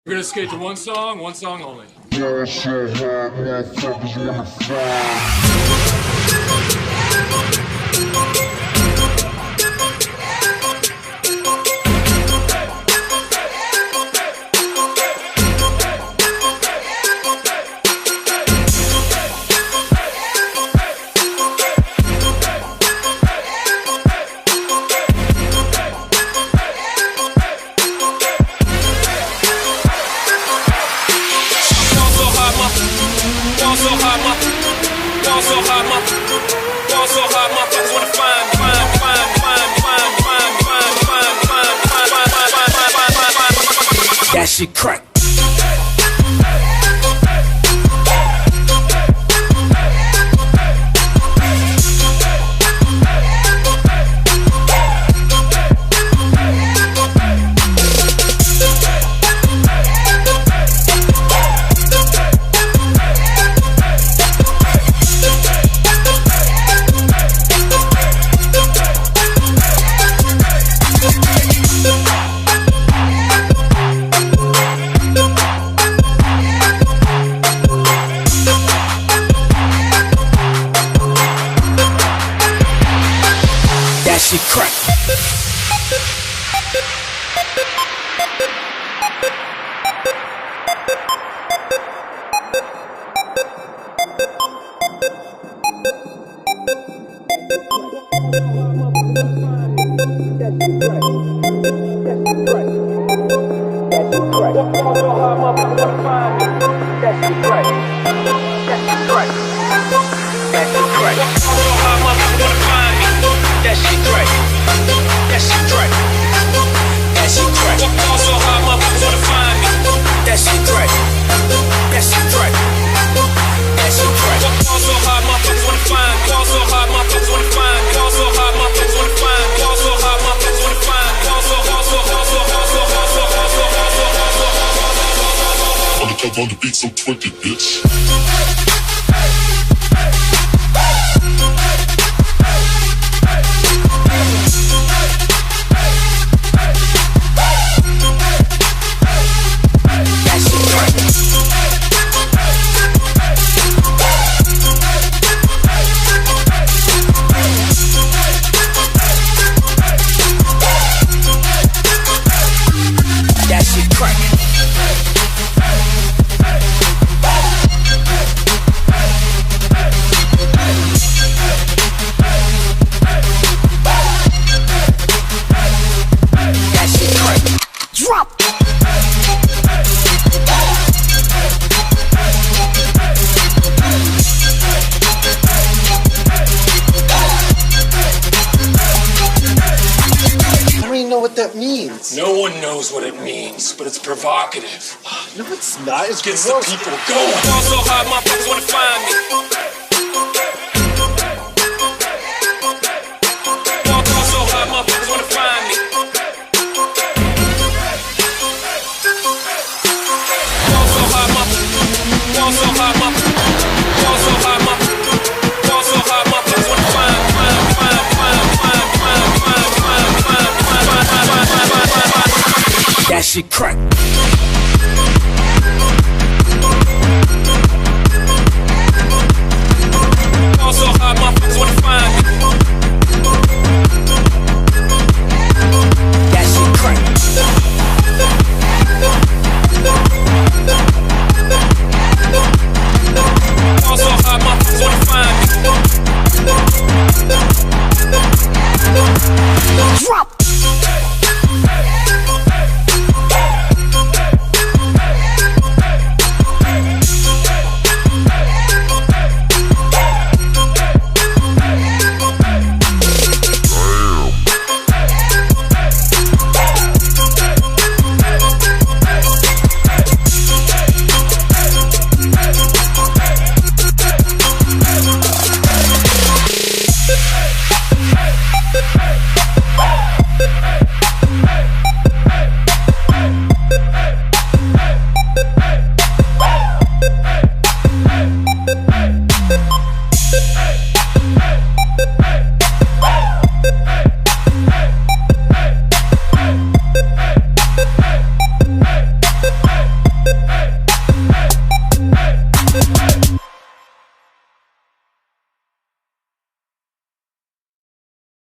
We're gonna skate to one song only. Ball so hard, motherfuckers wanna find. That shit crack. She crack. On the beat so twerk it, bitch. That shit crack. Drop. I don't even know what that means. No one knows what it means, but it's provocative. No, it's not. It's Gets gross. the people going. Ball so hard, motherfuckers wanna find me. Ball so hard, motherfuckers wanna find me. Ball so hard, ball so hard, ball so hard, ball so hard, motherfuckers wanna find me. That shit crack.